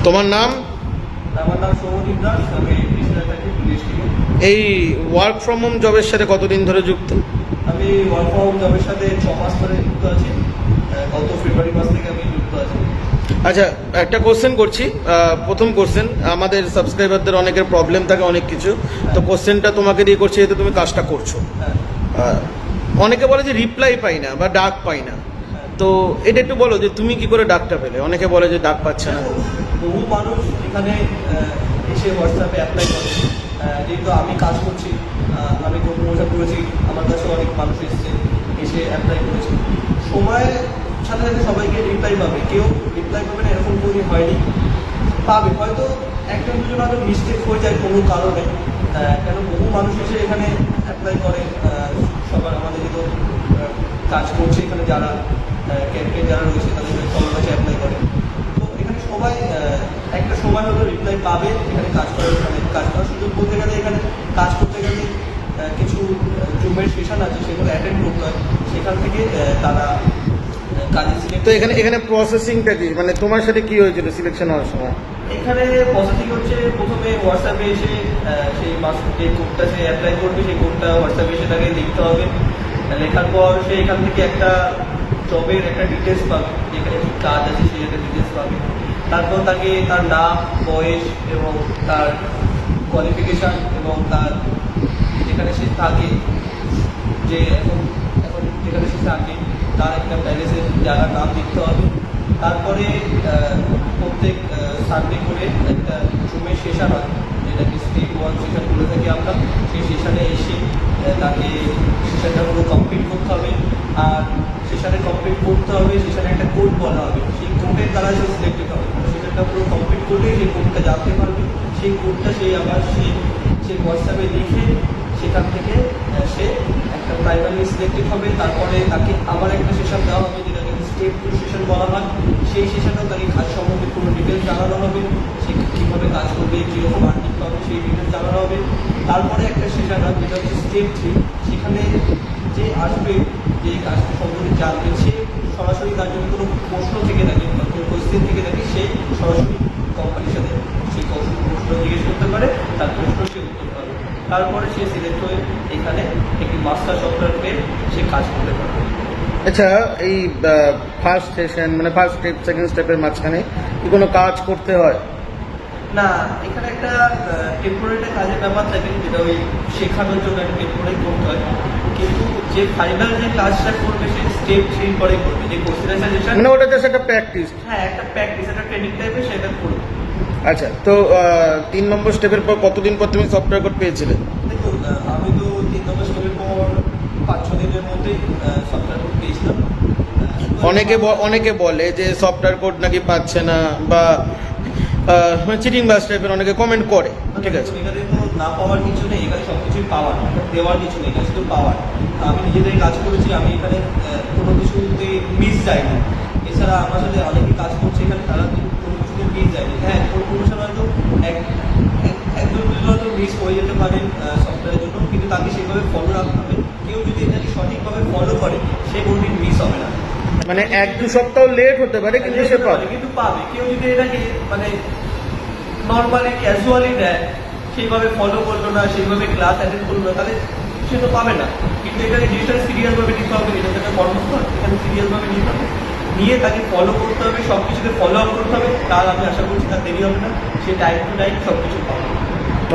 তোমার নাম? আমার নাম সৌমদীপ দাস, আমি কৃষ্ণায় থাকি ডিস্ট্রিক্টে। এই ওয়ার্ক ফ্রম হোম জবের সাথে কতদিন ধরে যুক্ত? আমি ওয়ার্ক ফ্রম হোম জবের সাথে 6 মাস ধরে যুক্ত আছি। গত ফেব্রুয়ারি মাস থেকে আমি যুক্ত আছি। আচ্ছা, একটা কোশ্চেন করছি। প্রথম কোশ্চেন, আমাদের সাবস্ক্রাইবারদের অনেকের প্রবলেম থাকে অনেক কিছু, তো কোশ্চেনটা তোমাকে দিয়ে করছি যেহেতু তুমি কাজটা করছো। অনেকে বলে যে রিপ্লাই পাই না বা ডাক পাই না, তো এটা একটু বলো যে তুমি কি করে ডাকটা পেলে? অনেকে বলে যে ডাক পাচ্ছে না। বহু মানুষ এখানে এসে হোয়াটসঅ্যাপে অ্যাপ্লাই করে। যেহেতু আমি কাজ করছি, আমি প্রমোশন করেছি, আমার কাছে অনেক মানুষ এসে অ্যাপ্লাই করেছে। সময়ের সাথে সাথে সবাইকে রিপ্লাই পাবে, কেউ রিপ্লাই পাবে না এরকম কোনো হয়নি। পাবে হয়তো একজন দুজন হয়তো মিস্টেক হয়ে যায় কোনো কারণে। কেন বহু মানুষ এসে এখানে অ্যাপ্লাই করে। সবার আমাদের যেহেতু কাজ করছে এখানে যারা ক্যাম্পেইন যারা রয়েছে তাদের সবার কাছে অ্যাপ্লাই করে। তো এখানে সবাই একটা সময় হয়তো রিপ্লাই পাবে এখানে কাজ করার, এখানে কাজ করার সুযোগ বলতে গেলে এখানে কাজ করতে গেলে কিছু জুমের সেশন আছে, সেগুলো অ্যাটেন্ড করতে হয়। সেখান থেকে তারা কাজে সিলেক্ট। তো এখানে প্রসেসিংটা কি, মানে তোমার সাথে কি হয়েছিল সিলেকশন হওয়ার সময়? এখানে প্রসেসিং হচ্ছে, প্রথমে হোয়াটসঅ্যাপে এসে সেই যে কোডটা সে অ্যাপ্লাই করবে সেই কোডটা হোয়াটসঅ্যাপে এসে তাকে লিখতে হবে। লেখার পর সে এখান থেকে একটা জবের একটা ডিটেলস পাবে, যেখানে কি কাজ আছে সেই একটা ডিটেলস পাবে। তারপর তাকে তার নাম, বয়স এবং তার কোয়ালিফিকেশান এবং তার যেখানে সে থাকে, যে এখন যেখানে সে থাকে তার একটা প্যালেসের জায়গার নাম লিখতে হবে। তারপরে প্রত্যেক সানডে করে একটা জুমের সেশন হয়, যেটাকে স্টেপ 1 সেশন করে থাকি আমরা। সেই সেশনে এসে তাকে সেশনটা পুরো কমপ্লিট করতে হবে। আর সেশনে কমপ্লিট করতে হবে, সেশনে একটা কোড বলা হবে, সেই কোডের দ্বারা সে সিলেক্টেড হবে। সেশনটা পুরো কমপ্লিট করলেই সেই কোডটা জানতে পারবে। সেই কোডটা সেই আবার সে হোয়াটসঅ্যাপে লিখে সেখান থেকে সে একটা প্রাইমারি সিলেক্টেড হবে। তারপরে তাকে আবার একটা সেশন দেওয়া হবে, যেটাকে স্টেপ 2 সেশন বলা হয়। সেই সেশনেও তাকে কাজ সম্বন্ধে পুরো ডিটেলস জানানো হবে, সে কীভাবে কাজ করবে, কীরকম আর্নিং পাবে সেই ডিটেলস জানানো হবে। তারপরে একটা সেশন হবে যেটা হচ্ছে স্টেপ 3। সেখানে যে আসবে, যে কাজটা সম্বন্ধে জানবে, সে সরাসরি তার যদি কোনো প্রশ্ন থেকে থাকে বা কোনো কোয়েশ্চেন থেকে থাকে, সে সরাসরি কোম্পানির সাথে সেই প্রশ্ন জিজ্ঞেস করতে পারে, তার প্রশ্ন সে উত্তর পাবে। তারপরে সে সিলেক্ট হয়ে এখানে একটি মাস্টার সফটওয়্যার পেয়ে সে কাজ করতে পারবে। আচ্ছা, এই ফার্স্ট সেশন মানে ফার্স্ট স্টেপ সেকেন্ড স্টেপের মাঝখানে কি কোনো কাজ করতে হয়? না, এখানে একটা টেম্পোরারি কাজের ব্যাপার থাকে, যেটা ওই শেখানোর জন্য একটা টেম্পোরারি করতে হয়। কিন্তু যে ফাইনাল যে কাজটা করবে সে স্টেপ 3 পরে করবে, যে কোশ্চেন সাজেশন, মানে ওটা জাস্ট একটা প্র্যাকটিস। হ্যাঁ, একটা প্র্যাকটিস, একটা ট্রেনিং টাইপের, সেটা করবে। আচ্ছা, তো 3 নম্বর স্টেপের পর কতদিন পর তুমি সফটওয়্যার কোড পেয়েছিলে? দেখুন, আমি তো 3 নম্বর স্টেপের পর 5-6 দিনের মধ্যেই সফটওয়্যার কোড পেয়েছিলাম। অনেকে বলে যে সফটওয়্যার কোড নাকি পাচ্ছে না, বা চিটিং বাস টাইপের অনেকে কমেন্ট করে। ঠিক আছে, এখানে তো না পাওয়ার কিছু নেই, এখানে সব কিছুই পাওয়ার, দেওয়ার কিছু নেই, এখানে শুধু পাওয়ার। আমি নিজেদের কাজ করেছি, আমি এখানে কোনো কিছুতে মিস যাইনি। এছাড়া আমার সাথে অনেকে কাজ করছে এখানে, তারা কোনো কিছুতে মিস যায়নি। হ্যাঁ, কোনো সময় হয়তো একজন দুজন হয়তো মিস হয়ে যেতে পারে সফটওয়্যারের জন্য, কিন্তু তাকে সেভাবে ফলো রাখতে হবে। কেউ যদি এটাকে সঠিকভাবে ফলো করে, সে কোনোদিন মিস হবে না। মানে 1-2 সপ্তাহ লেট হতে পারে, কিন্তু সে পাবে। কিন্তু পাবে। কেউ যদি এটাকে মানে নর্মালি ক্যাজুয়ালি নেয়, সেইভাবে ফলো করলো না, সেইভাবে ক্লাস অ্যাটেন্ড করলো না, তাহলে সে তো পাবে না। কিন্তু এখানে জিনিসটা সিরিয়াসভাবে নিতে হবে, এটা একটা কর্মস্থল, এখানে সিরিয়াসভাবে নিতে হবে, নিয়ে তাকে ফলো করতে হবে, সব কিছুকে ফলো আপ করতে হবে। তার আমি আশা করছি তার দেরি হবে না, সে টাইম টু টাইম সব কিছু পাবে।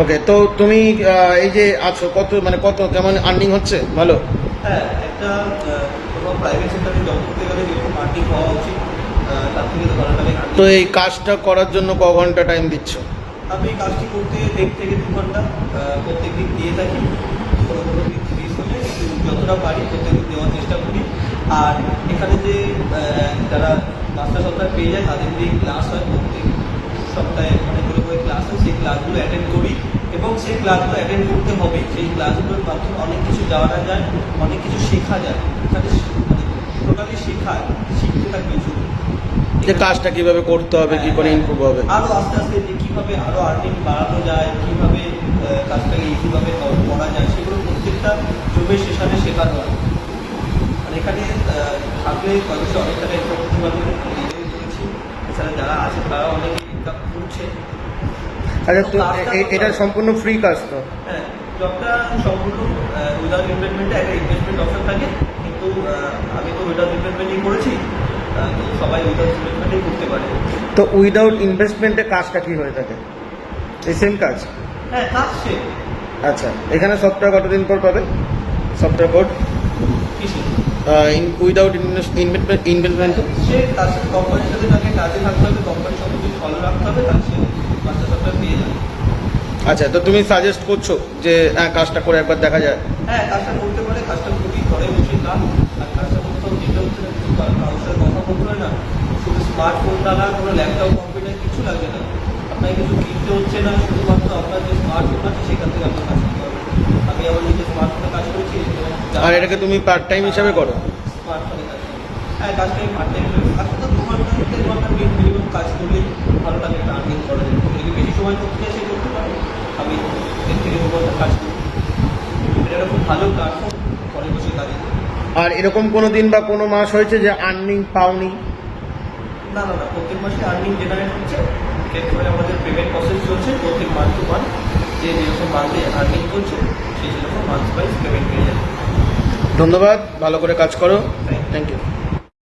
ওকে, তো তুমি এই যে আছো, কত কেমন আর্নিং হচ্ছে? ভালো? হ্যাঁ, একটা কোনো প্রাইভেট সেক্টরে জব করতে গেলে যেরকম আর্নিং হওয়া উচিত, তার থেকে তো ভালো টাকা। তো এই কাজটা করার জন্য ক ঘন্টা টাইম দিচ্ছ? আমি এই কাজটি করতে 1 থেকে 2 ঘন্টা প্রত্যেক দিন দিয়ে থাকি। কোনো দিন 30 হলে যতটা পারি প্রত্যেক দিন দেওয়ার চেষ্টা করি। আর এখানে যে যারা মাস্টার সফটওয়্যার পেয়ে যায়, তাদের যে ক্লাস হয় প্রত্যেক সপ্তাহে অনেক করে ক্লাস হয়, সেই ক্লাসগুলো অ্যাটেন্ড করি। এবং সেই ক্লাসগুলো অ্যাটেন্ড করতে হবে, সেই ক্লাসগুলোর মাধ্যমে অনেক কিছু জানা যায়, অনেক কিছু শেখা যায়। এখানে মানে টোটালি শিখতে থাকবে শুধু, যে কাজটা কিভাবে করতে হবে, কি করে ইমপ্রুভ হবে, আরো আস্তে আস্তে যে কীভাবে আরো আর্নিং বাড়ানো যায়, কীভাবে কাজটাকে ইজিভাবে করা যায়, সেগুলো প্রত্যেকটা জবের সেশনে শেখানো হয়। আর এখানে থাকলে মানুষের অনেক টাকা ইনকাম করতে পারবে, নিজেই করেছি। এছাড়া যারা আছে তারা অনেকে ইনকাম করছে। আচ্ছা, তো কাজটা করতে এটা হবে। সম্পূর্ণ ফ্রি কাজ তো? হ্যাঁ, জবটা সম্পূর্ণ উইদাউট ইনভেস্টমেন্টে একটা ইনভেস্টমেন্ট অপশন থাকে, কিন্তু আমি তো উইদাউট ইনভেস্টমেন্টই করেছি, তো সবাই উইদাউট ইনভেস্টমেন্টই করতে পারে। তো উইদাউট ইনভেস্টমেন্টে কাজটা কি হয়ে থাকে? এই সেম কাজ? হ্যাঁ, কাজ সে আচ্ছা, এখানে সফটওয়্যার কতদিন পর পাবে? সফটওয়্যার কোড কিসে উইদাউট ইনভেস্টমেন্ট? সে তার সাথে কোম্পানির সাথে তাকে কাজে থাকতে হবে, কোম্পানির সঙ্গে যদি ফলো রাখতে হবে, তাহলে সে মাস্টার সফটওয়্যার পেয়ে যাবে। আচ্ছা, তো তুমি সাজেস্ট করছো যে কাজটা করে একবার দেখা যায়? হ্যাঁ, কাজটা করতে পারে, কাজটা খুবই ঘরে বসে কাজ, আর কাজটা করতে যেতে হচ্ছে না, কিছু কারোর সাথে কথা বলতে হয় না, শুধু স্মার্টফোন দ্বারা কোনো ল্যাপটপ কম্পিউটার কিছু লাগবে না, আপনাকে কিছু কিনতে হচ্ছে না, শুধুমাত্র আপনার যে স্মার্টফোন আছে সেখান থেকে আপনার কাজ করতে হবে। আমি আমার নিজের স্মার্টফোনে কাজ করেছি এবং আর এটাকে তুমি পার্ট টাইম হিসাবে করো? স্মার্টফোনে কাজ করি। হ্যাঁ, কাজটা আমি পার্ট টাইম করি, আসলে তো 2 ঘন্টা থেকে 1 ঘন্টা মিনিমাম কাজ করলেই ভালো লাগে, একটা আর্নিং করা যায়। যদি বেশি সময় করতে চাই সে করতে পারে, আমি 1 থেকে 2 ঘন্টা কাজ করি। এটা একটা খুব ভালো প্ল্যাটফর্ম ঘরে বসে কাজে। আর এরকম কোনো দিন বা কোনো মাস হয়েছে যে আর্নিং পাওনি? না না না, প্রত্যেক মাসে আর্নিং জেনারেট হচ্ছে, এরপরে আমাদের পেমেন্ট প্রসেস চলছে প্রত্যেক মান্থ টু মান্থ, যে যেরকম মান্থে আর্নিং করছে সেই সেরকম মান্থ ওয়াইজ পেমেন্ট পেয়ে যাবে। ধন্যবাদ, ভালো করে কাজ করো। Thank you. Thank you.